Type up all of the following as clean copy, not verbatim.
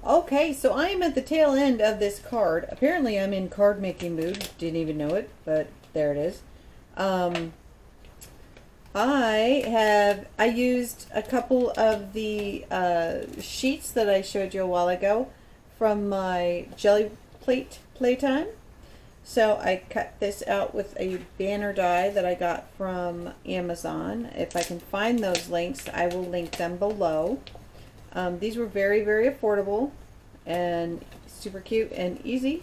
Okay, so I am at the tail end of this card. Apparently I'm in card making mood. Didn't even know it, but there it is. I used a couple of the sheets that I showed you a while ago from my Gelli Plate playtime. So I cut this out with a banner die that I got from Amazon. If I can find those links, I will link them below. These were very, very affordable and super cute and easy.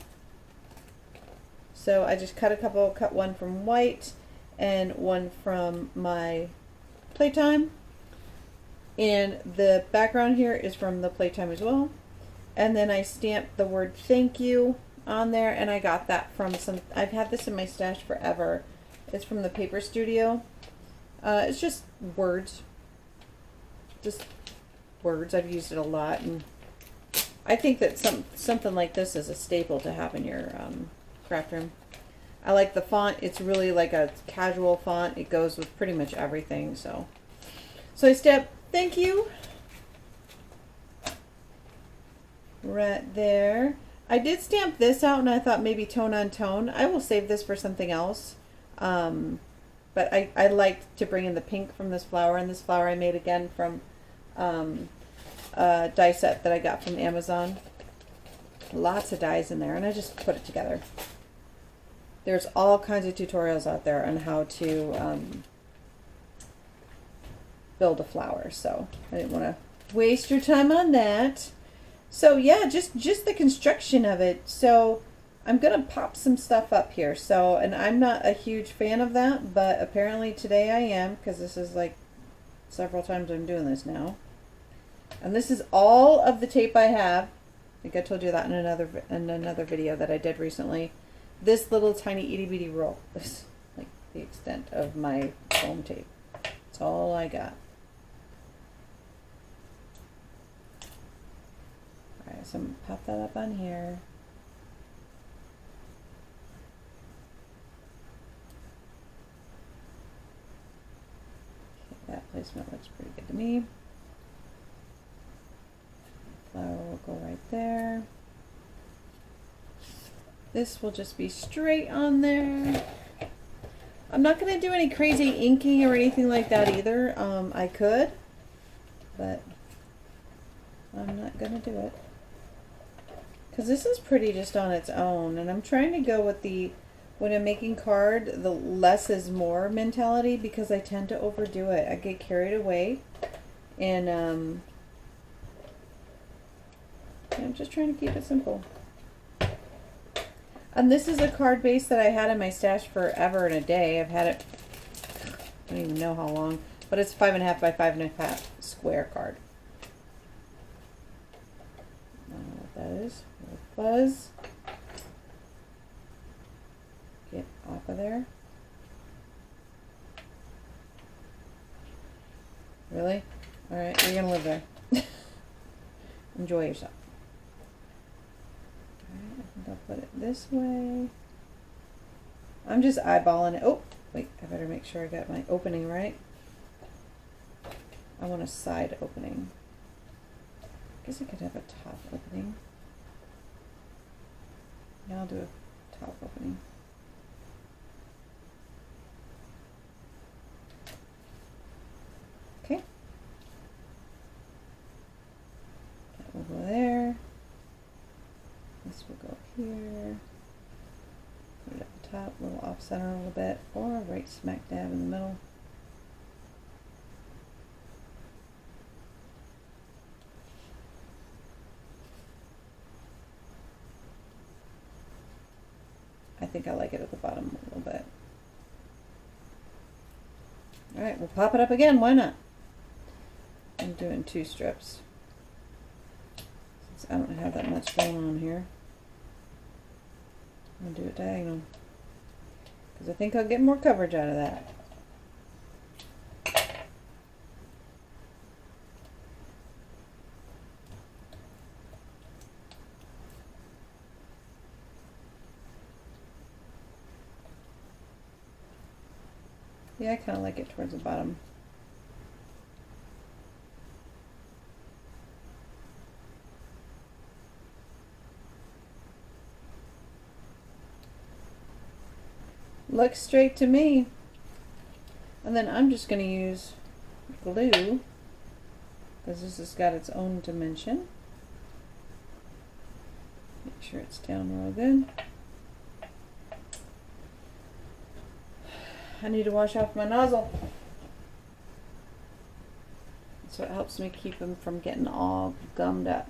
So I just cut one from white and one from my playtime. And the background here is from the playtime as well. And then I stamped the word thank you on there, and I got that from I've had this in my stash forever. It's from the Paper Studio. It's just words. Just words. I've used it a lot, and I think that something like this is a staple to have in your craft room. I like the font. It's really like a casual font. It goes with pretty much everything. So I stamped thank you right there. I did stamp this out, and I thought maybe tone on tone. I will save this for something else. But I liked to bring in the pink from this flower, and this flower I made again from a die set that I got from Amazon. Lots of dies in there, and I just put it together. There's all kinds of tutorials out there on how to build a flower, so I didn't want to waste your time on that. So yeah, just the construction of it. So I'm gonna pop some stuff up here. So, and I'm not a huge fan of that, but apparently today I am, because this is like several times I'm doing this now. And this is all of the tape I have. I think I told you that in another video that I did recently. This little tiny itty bitty roll is like the extent of my foam tape. That's all I got. Alright, so I'm going to pop that up on here. Okay, that placement looks pretty good to me. The flower will go right there. This will just be straight on there. I'm not going to do any crazy inking or anything like that either. I could, but I'm not going to do it. Because this is pretty just on its own. And I'm trying to go with the, when I'm making card, the less is more mentality, because I tend to overdo it. I get carried away. And I'm just trying to keep it simple. And this is a card base that I had in my stash forever and a day. I've had it, I don't even know how long, but it's 5.5 by 5.5 square card. I don't know what that is. Fuzz. Get off of there. Really? Alright, you're gonna live there. Enjoy yourself. Alright, I think I'll put it this way. I'm just eyeballing it. Oh, wait, I better make sure I got my opening right. I want a side opening. I guess I could have a top opening. Yeah, I'll do a top opening. Okay. That will go there. This will go here. Put it at the top, a little off center a little bit, or right smack dab in the middle. I think I like it at the bottom a little bit. Alright, we'll pop it up again. Why not? I'm doing 2 strips, since I don't have that much going on here. I'm going to do it diagonal, because I think I'll get more coverage out of that. Yeah, I kind of like it towards the bottom. Looks straight to me. And then I'm just going to use glue, because this has got its own dimension. Make sure it's down real good. I need to wash off my nozzle, so it helps me keep them from getting all gummed up.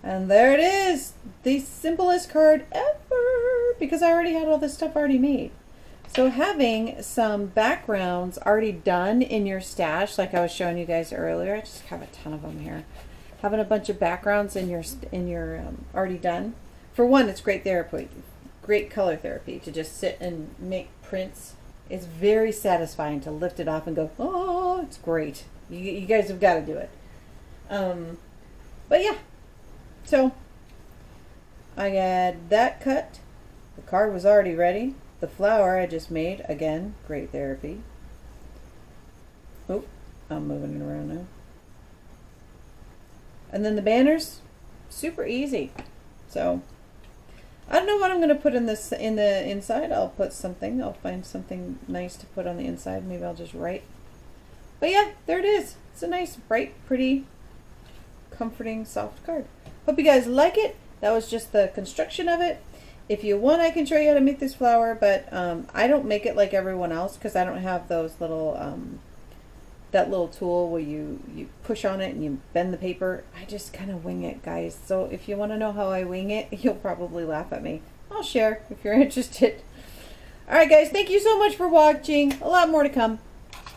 And there it is, the simplest card ever, because I already had all this stuff already made. So having some backgrounds already done in your stash, like I was showing you guys earlier, I just have a ton of them here. Having a bunch of backgrounds in your already done. For one, it's great therapy, great color therapy to just sit and make prints. It's very satisfying to lift it off and go, oh, it's great. You guys have got to do it. But yeah. So I had that cut. The card was already ready. The flower I just made, again, great therapy. Oh, I'm moving it around now. And then the banners, super easy. So I don't know what I'm going to put in this in the inside. I'll put something. I'll find something nice to put on the inside. Maybe I'll just write. But yeah, there it is. It's a nice, bright, pretty, comforting, soft card. Hope you guys like it. That was just the construction of it. If you want, I can show you how to make this flower, but I don't make it like everyone else because I don't have those little, that little tool where you push on it and you bend the paper. I just kind of wing it, guys. So if you want to know how I wing it, you'll probably laugh at me. I'll share if you're interested. All right, guys, thank you so much for watching. A lot more to come.